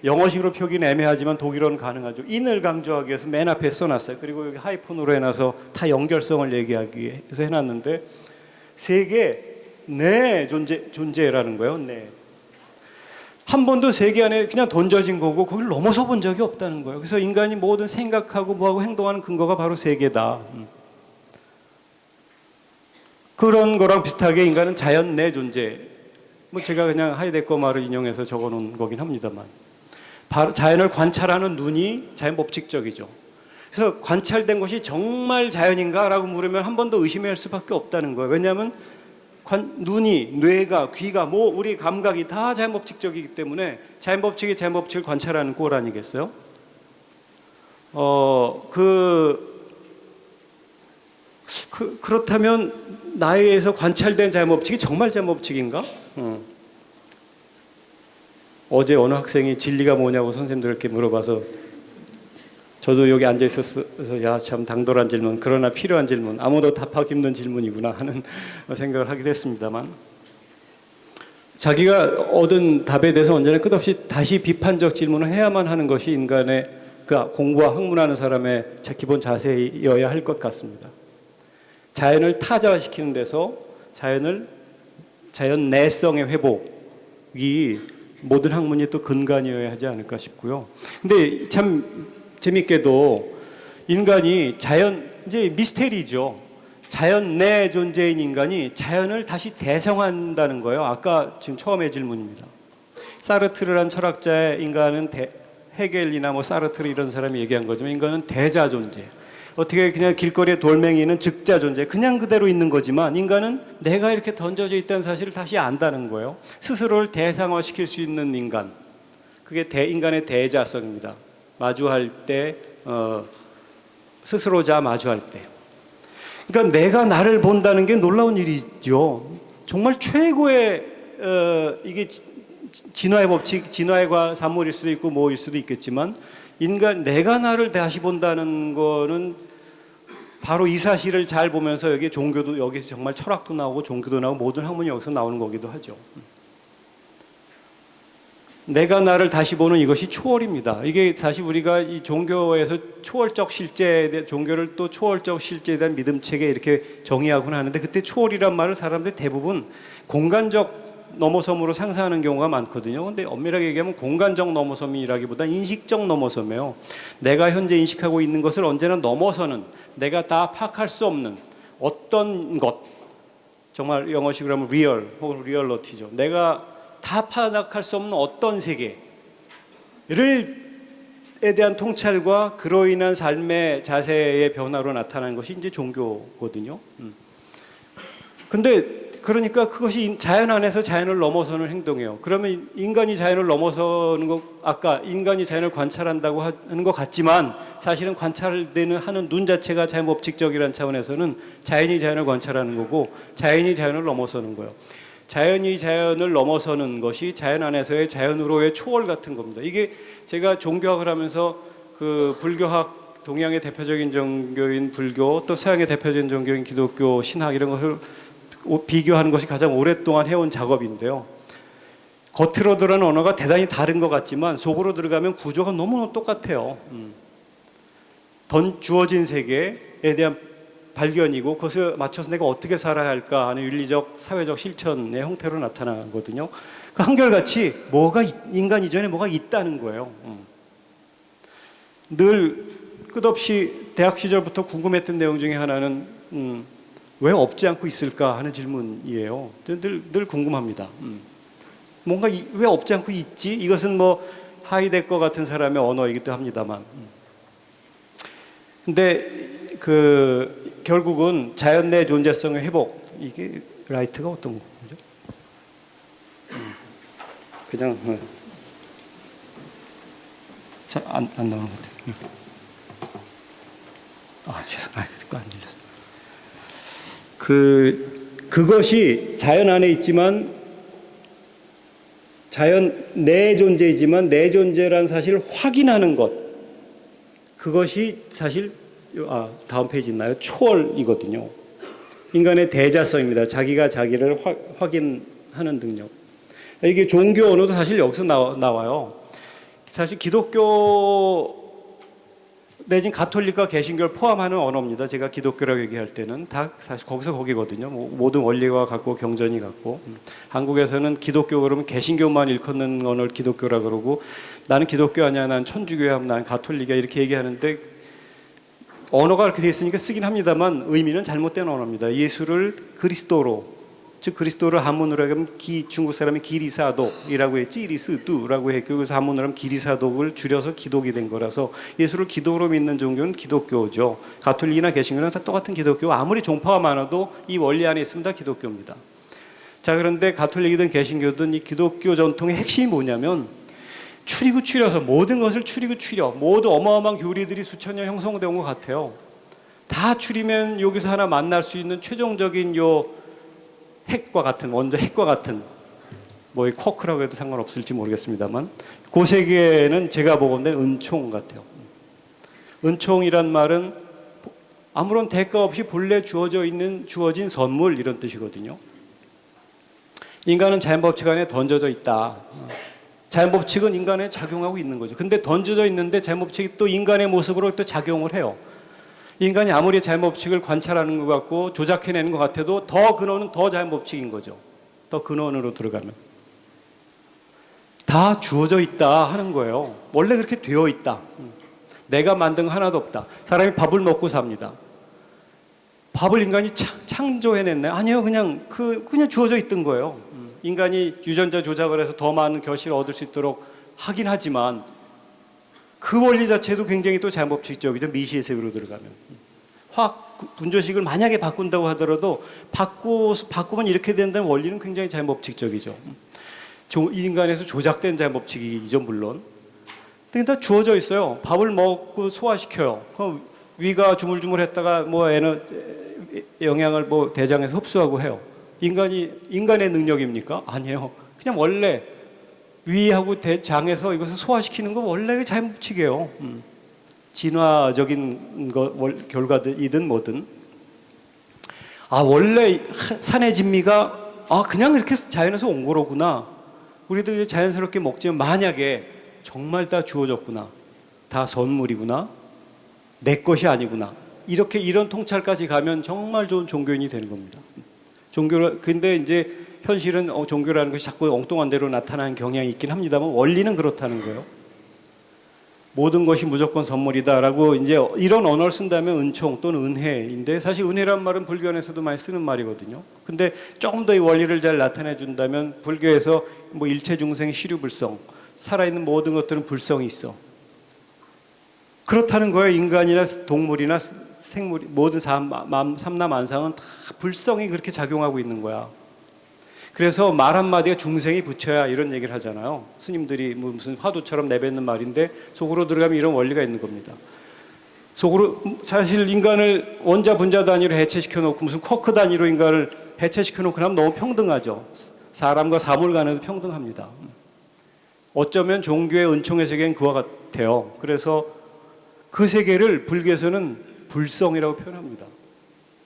영어식으로 표기는 애매하지만 독일어는 가능하죠. in을 강조하기 위해서 맨 앞에 써놨어요. 그리고 여기 하이픈으로 해놔서 다 연결성을 얘기하기 위해서 해놨는데, 세계 내 존재라는 거예요. 네. 한 번도 세계 안에 그냥 던져진 거고 거기를 넘어서 본 적이 없다는 거예요. 그래서 인간이 모든 생각하고 뭐하고 행동하는 근거가 바로 세계다. 그런 거랑 비슷하게 인간은 자연 내 존재. 뭐 제가 그냥 하이데거 말을 인용해서 적어놓은 거긴 합니다만, 바로 자연을 관찰하는 눈이 자연 법칙적이죠. 그래서 관찰된 것이 정말 자연인가라고 물으면 한 번 더 의심할 수밖에 없다는 거예요. 왜냐하면 눈이, 뇌가, 귀가, 우리 감각이 다 자연 법칙적이기 때문에 자연 법칙이 자연 법칙을 관찰하는 꼴 아니겠어요? 그렇다면 나에 의해서 관찰된 자연 법칙이 정말 자연 법칙인가? 어제 어느 학생이 진리가 뭐냐고 선생님들께 물어봐서, 저도 여기 앉아 있어서 야, 참 당돌한 질문, 그러나 필요한 질문, 아무도 답하기 힘든 질문이구나 하는 생각을 하기도 했습니다만, 자기가 얻은 답에 대해서 언제나 끝없이 다시 비판적 질문을 해야만 하는 것이 인간의 공부와 학문하는 사람의 기본 자세여야 할 것 같습니다. 자연을 타자화시키는 데서 자연 내성의 회복이 모든 학문이 또 근간이어야 하지 않을까 싶고요. 근데 참 재밌게도 인간이 이제 미스테리죠. 자연 내 존재인 인간이 자연을 다시 대성한다는 거예요. 아까 지금 처음의 질문입니다. 사르트르란 철학자의 인간은 헤겔이나 사르트르 이런 사람이 얘기한 거지만, 인간은 대자 존재. 어떻게 그냥 길거리에 돌멩이는 즉자 존재, 그냥 그대로 있는 거지만, 인간은 내가 이렇게 던져져 있다는 사실을 다시 안다는 거예요. 스스로를 대상화시킬 수 있는 인간, 그게 인간의 대자성입니다. 마주할 때, 스스로자 마주할 때. 그러니까 내가 나를 본다는 게 놀라운 일이죠. 정말 최고의 이게 진화의 법칙, 진화의 산물일 수도 있고 뭐일 수도 있겠지만, 내가 나를 다시 본다는 거는 바로 이 사실을 잘 보면서 여기 종교도, 여기서 정말 철학도 나오고 종교도 나오고 모든 학문이 여기서 나오는 거기도 하죠. 내가 나를 다시 보는 이것이 초월입니다. 이게 사실 우리가 이 종교에서 초월적 실제에 종교를 또 초월적 실제에 대한 믿음 체계 이렇게 정의하곤 하는데, 그때 초월이란 말을 사람들이 대부분 공간적 넘어섬으로 상상하는 경우가 많거든요. 근데 엄밀하게 얘기하면 공간적 넘어섬이라기보다 인식적 넘어섬이에요. 내가 현재 인식하고 있는 것을 언제나 넘어서는, 내가 다 파악할 수 없는 어떤 것, 정말 영어식으로 하면 리얼 혹은 리얼러티죠. 내가 다 파악할 수 없는 어떤 세계에 대한 통찰과 그로 인한 삶의 자세의 변화로 나타나는 것이 이제 종교거든요. 근데 그러니까 그것이 자연 안에서 자연을 넘어서는 행동이에요. 그러면 인간이 자연을 넘어서는 것, 아까 인간이 자연을 관찰한다고 하는 것 같지만, 사실은 하는 눈 자체가 자연 법칙적이라는 차원에서는 자연이 자연을 관찰하는 거고, 자연이 자연을 넘어서는 거예요. 자연이 자연을 넘어서는 것이 자연 안에서의 자연으로의 초월 같은 겁니다. 이게 제가 종교학을 하면서 그 불교학 동양의 대표적인 종교인 불교 또 서양의 대표적인 종교인 기독교 신학 이런 것을 비교하는 것이 가장 오랫동안 해온 작업인데요. 겉으로 들어가는 언어가 대단히 다른 것 같지만 속으로 들어가면 구조가 너무너무 똑같아요. 주어진 세계에 대한 발견이고 그것을 맞춰서 내가 어떻게 살아야 할까 하는 윤리적, 사회적 실천의 형태로 나타나거든요. 그 한결같이 인간 이전에 뭐가 있다는 거예요. 늘 끝없이 대학 시절부터 궁금했던 내용 중에 하나는 왜 없지 않고 있을까 하는 질문이에요. 늘 궁금합니다. 뭔가 왜 없지 않고 있지? 이것은 뭐 하이데거 같은 사람의 언어이기도 합니다만. 근데 결국은 자연 내 존재성의 회복, 이게 라이트가 어떤 거죠? 그냥 안 나오는 것 같아요. 그거 안 들렸어요. 그것이 자연 안에 있지만 자연 내 존재이지만 내 존재라는 사실을 확인하는 것, 그것이 사실 다음 페이지 있나요? 초월이거든요. 인간의 대자성입니다. 자기가 자기를 확인하는 능력. 이게 종교 언어도 사실 여기서 나와요. 사실 기독교 내진 가톨릭과 개신교를 포함하는 언어입니다. 제가 기독교라고 얘기할 때는 다 사실 거기거든요. 모든 원리가 같고 경전이 같고. 한국에서는 기독교 그러면 개신교만 일컫는 언어를 기독교라 그러고 나는 기독교 아니야, 난 천주교야, 난 가톨릭이야 이렇게 얘기하는데 언어가 그렇게 되어 있으니까 쓰긴 합니다만 의미는 잘못된 언어입니다. 예수를 그리스도로, 즉 그리스도를 한문으로 하면 중국 사람이 기리사독이라고 했지, 이리스두라고 했고 그래서 한문으로 하면 기리사독을 줄여서 기독이 된 거라서 예수를 기독으로 믿는 종교는 기독교죠. 가톨릭이나 개신교는 다 똑같은 기독교. 아무리 종파가 많아도 이 원리 안에 있으면 다 기독교입니다. 자, 그런데 가톨릭이든 개신교든 이 기독교 전통의 핵심이 뭐냐면 추리고 추려서 모든 것을 추리고 추려 모두 어마어마한 교리들이 수천 년 형성되어 온 것 같아요. 다 추리면 여기서 하나 만날 수 있는 최종적인 핵과 같은, 원자 핵과 같은, 뭐 쿼크라고 해도 상관없을지 모르겠습니다만 그 세계는 제가 보건대 은총 같아요. 은총이란 말은 아무런 대가 없이 본래 주어진 선물 이런 뜻이거든요. 인간은 자연법칙 안에 던져져 있다. 자연법칙은 인간에 작용하고 있는 거죠. 근데 던져져 있는데 자연법칙이 또 인간의 모습으로 또 작용을 해요. 인간이 아무리 자연법칙을 관찰하는 것 같고 조작해내는 것 같아도 더 근원은 더 자연법칙인 거죠. 더 근원으로 들어가면. 다 주어져 있다 하는 거예요. 원래 그렇게 되어 있다. 내가 만든 거 하나도 없다. 사람이 밥을 먹고 삽니다. 밥을 인간이 창조해냈나요? 아니요. 그냥 주어져 있던 거예요. 인간이 유전자 조작을 해서 더 많은 결실을 얻을 수 있도록 하긴 하지만 그 원리 자체도 굉장히 또 자연법칙적이죠. 미시의 세계로 들어가면. 화학 분조식을 만약에 바꾼다고 하더라도 바꾸면 이렇게 된다는 원리는 굉장히 자연법칙적이죠. 인간에서 조작된 자연법칙이죠, 물론. 근데 다 주어져 있어요. 밥을 먹고 소화시켜요. 그럼 위가 주물주물했다가 영양을 대장에서 흡수하고 해요. 인간의 능력입니까? 아니에요. 그냥 원래 위하고 대장에서 이것을 소화시키는 건 원래 자연법칙이에요. 진화적인 결과이든 뭐든. 원래 산의 진미가 그냥 이렇게 자연에서 온 거로구나. 우리도 자연스럽게 먹지만 만약에 정말 다 주어졌구나. 다 선물이구나. 내 것이 아니구나. 이런 통찰까지 가면 정말 좋은 종교인이 되는 겁니다. 근데 이제 현실은 종교라는 것이 자꾸 엉뚱한 대로 나타나는 경향이 있긴 합니다만 원리는 그렇다는 거예요. 모든 것이 무조건 선물이다라고 이제 이런 언어를 쓴다면 은총 또는 은혜인데 사실 은혜란 말은 불교에서도 많이 쓰는 말이거든요. 근데 조금 더 이 원리를 잘 나타내 준다면 불교에서 일체 중생 시류불성, 살아있는 모든 것들은 불성이 있어. 그렇다는 거예요. 인간이나 동물이나 생물, 모든 삼라만상은 다 불성이 그렇게 작용하고 있는 거야. 그래서 말 한마디가 중생이 붙여야 이런 얘기를 하잖아요. 스님들이 무슨 화두처럼 내뱉는 말인데 속으로 들어가면 이런 원리가 있는 겁니다. 속으로 사실 인간을 원자 분자 단위로 해체시켜 놓고 무슨 쿼크 단위로 인간을 해체시켜 놓고 하면 너무 평등하죠. 사람과 사물 간에도 평등합니다. 어쩌면 종교의 은총의 세계는 그와 같아요. 그래서 그 세계를 불교에서는 불성이라고 표현합니다.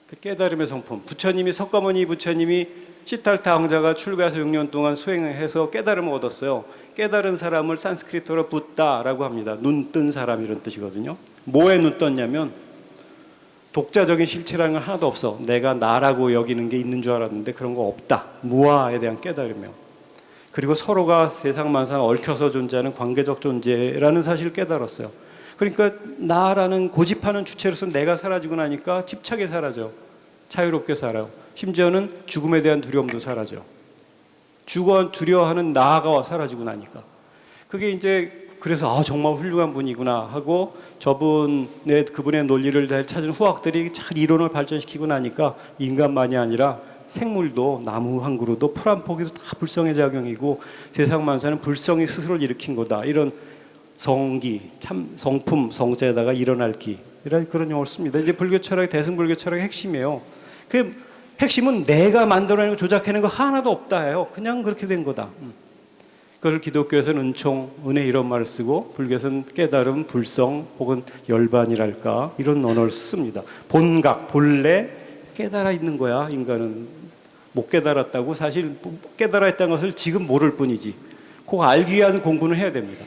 그 깨달음의 성품. 부처님이 석가모니 부처님이 시탈타 왕자가 출가해서 6년 동안 수행해서 깨달음을 얻었어요. 깨달은 사람을 산스크리트어로 붓다라고 합니다. 눈 뜬 사람 이런 뜻이거든요. 뭐에 눈 떴냐면 독자적인 실체라는 건 하나도 없어. 내가 나라고 여기는 게 있는 줄 알았는데 그런 거 없다. 무아에 대한 깨달음이요. 그리고 서로가 세상 만상 얽혀서 존재하는 관계적 존재라는 사실을 깨달았어요. 그러니까 나라는 고집하는 주체로서 내가 사라지고 나니까 집착이 사라져. 자유롭게 살아요. 심지어는 죽음에 대한 두려움도 사라져. 죽어 두려워하는 나가 사라지고 나니까. 그게 이제 그래서 정말 훌륭한 분이구나 하고 그분의 논리를 잘 찾은 후학들이 잘 이론을 발전시키고 나니까 인간만이 아니라 생물도 나무 한 그루도 풀 한 포기도 다 불성의 작용이고 세상 만사는 불성이 스스로를 일으킨 거다. 이런 성기, 참 성품, 성자에다가 일어날 기 이런 그런 용어를 씁니다. 이제 불교 철학의 대승불교 철학의 핵심이에요. 그 핵심은 내가 만들어내고 조작해낸 거 하나도 없다예요. 그냥 그렇게 된 거다. 그걸 기독교에서는 은총, 은혜 이런 말을 쓰고 불교에서는 깨달음, 불성 혹은 열반이랄까 이런 언어를 씁니다. 본각, 본래 깨달아 있는 거야. 인간은 못 깨달았다고 사실 깨달아 있다는 것을 지금 모를 뿐이지. 꼭 알기 위한 공부는 해야 됩니다.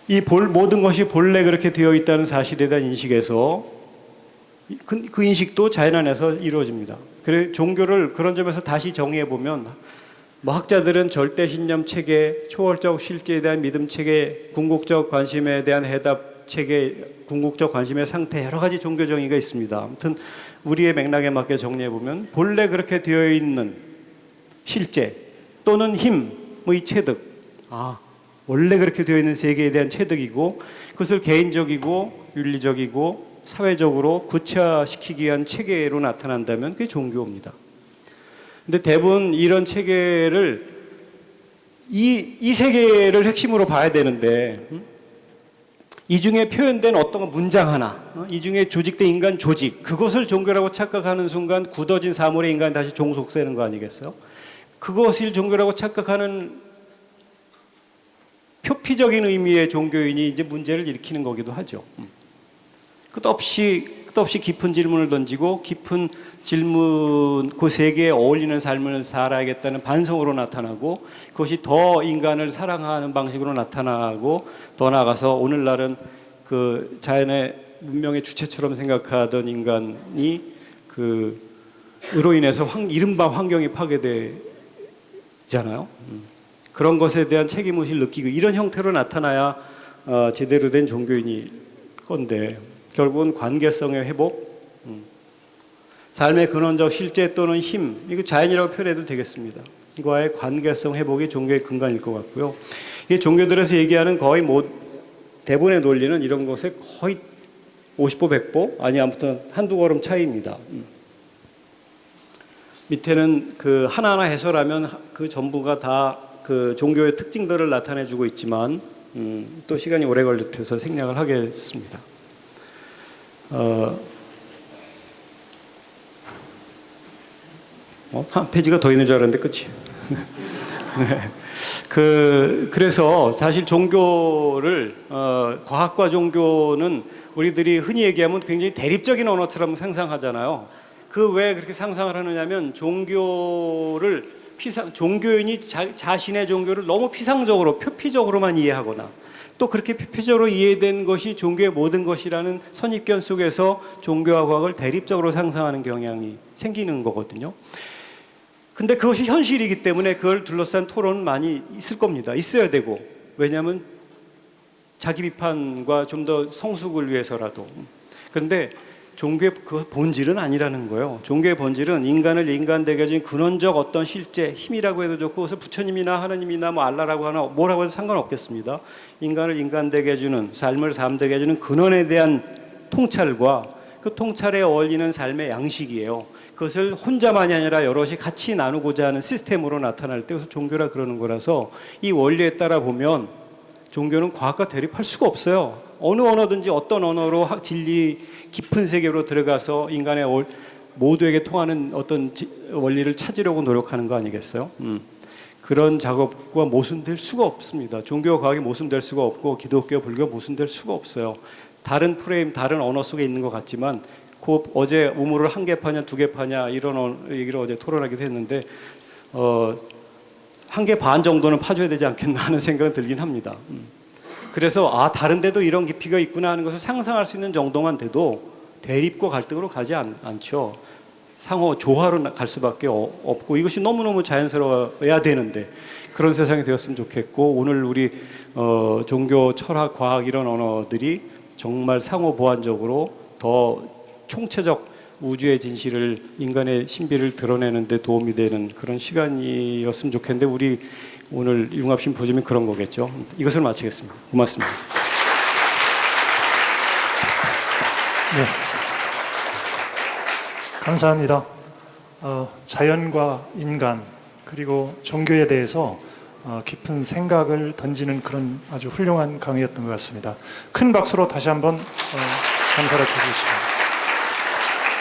이 모든 것이 본래 그렇게 되어 있다는 사실에 대한 인식에서 그 인식도 자연 안에서 이루어집니다. 그래 종교를 그런 점에서 다시 정의해 보면 학자들은 절대 신념 체계, 초월적 실제에 대한 믿음 체계, 궁극적 관심에 대한 해답 체계, 궁극적 관심의 상태 여러 가지 종교 정의가 있습니다. 아무튼 우리의 맥락에 맞게 정리해 보면 본래 그렇게 되어 있는 실제 또는 힘의 체득, 원래 그렇게 되어 있는 세계에 대한 체득이고 그것을 개인적이고 윤리적이고 사회적으로 구체화시키기 위한 체계로 나타난다면 그게 종교입니다. 근데 대부분 이런 체계를 이 세계를 핵심으로 봐야 되는데 이 중에 표현된 어떤 문장 하나, 이 중에 조직된 인간 조직, 그것을 종교라고 착각하는 순간 굳어진 사물의 인간이 다시 종속되는 거 아니겠어요? 그것을 종교라고 착각하는 표피적인 의미의 종교인이 이제 문제를 일으키는 거기도 하죠. 끝없이 깊은 질문을 던지고 깊은 질문, 그 세계에 어울리는 삶을 살아야겠다는 반성으로 나타나고 그것이 더 인간을 사랑하는 방식으로 나타나고 더 나아가서 오늘날은 그 자연의 문명의 주체처럼 생각하던 인간이 으로 인해서 이른바 환경이 파괴되잖아요. 그런 것에 대한 책임의식을 느끼고 이런 형태로 나타나야 제대로 된 종교인일 건데 결국은 관계성의 회복, 삶의 근원적 실제 또는 힘, 이거 자연이라고 표현해도 되겠습니다. 이거와의 관계성 회복이 종교의 근간일 것 같고요. 이게 종교들에서 얘기하는 거의 대부분의 논리는 이런 것에 거의 50보 100보 아니 아무튼 한두 걸음 차이입니다. 밑에는 그 하나하나 해설하면 그 전부가 다 그 종교의 특징들을 나타내주고 있지만 또 시간이 오래 걸릴 테서 생략을 하겠습니다. 한 페이지가 더 있는 줄 알았는데 끝이. 네. 그래서 사실 종교를 과학과 종교는 우리들이 흔히 얘기하면 굉장히 대립적인 언어처럼 상상하잖아요. 그 왜 그렇게 상상을 하느냐면 종교인이 자신의 종교를 너무 피상적으로 표피적으로만 이해하거나 또 그렇게 표피적으로 이해된 것이 종교의 모든 것이라는 선입견 속에서 종교와 과학을 대립적으로 상상하는 경향이 생기는 거거든요. 근데 그것이 현실이기 때문에 그걸 둘러싼 토론은 많이 있을 겁니다. 있어야 되고. 왜냐하면 자기 비판과 좀 더 성숙을 위해서라도. 그런데 종교의 그 본질은 아니라는 거예요. 종교의 본질은 인간을 인간되게 해준 근원적 어떤 실제, 힘이라고 해도 좋고 그래서 부처님이나 하나님이나 알라라고 하나 뭐라고 해도 상관없겠습니다. 인간을 인간되게 해주는, 삶을 삶되게 해주는 근원에 대한 통찰과 그 통찰에 어울리는 삶의 양식이에요. 그것을 혼자만이 아니라 여럿이 같이 나누고자 하는 시스템으로 나타날 때 그래서 종교라 그러는 거라서 이 원리에 따라 보면 종교는 과학과 대립할 수가 없어요. 어느 언어든지 어떤 언어로 진리 깊은 세계로 들어가서 인간의 모두에게 통하는 어떤 원리를 찾으려고 노력하는 거 아니겠어요? 그런 작업과 모순될 수가 없습니다. 종교와 과학이 모순될 수가 없고 기독교, 불교 모순될 수가 없어요. 다른 프레임, 다른 언어 속에 있는 것 같지만 그 어제 우물을 한 개 파냐 두 개 파냐 이런 얘기를 어제 토론하기도 했는데 한 개 반 정도는 파줘야 되지 않겠나 하는 생각은 들긴 합니다. 그래서 다른 데도 이런 깊이가 있구나 하는 것을 상상할 수 있는 정도만 돼도 대립과 갈등으로 가지 않죠. 상호 조화로 갈 수밖에 없고 이것이 너무너무 자연스러워야 되는데 그런 세상이 되었으면 좋겠고 오늘 우리 종교, 철학, 과학 이런 언어들이 정말 상호 보완적으로 더 총체적 우주의 진실을 인간의 신비를 드러내는 데 도움이 되는 그런 시간이었으면 좋겠는데 우리 오늘 융합 심포지움이 그런 거겠죠. 이것을 마치겠습니다. 고맙습니다. 네. 감사합니다. 자연과 인간 그리고 종교에 대해서 깊은 생각을 던지는 그런 아주 훌륭한 강의였던 것 같습니다. 큰 박수로 다시 한번 감사를 드리겠습니다.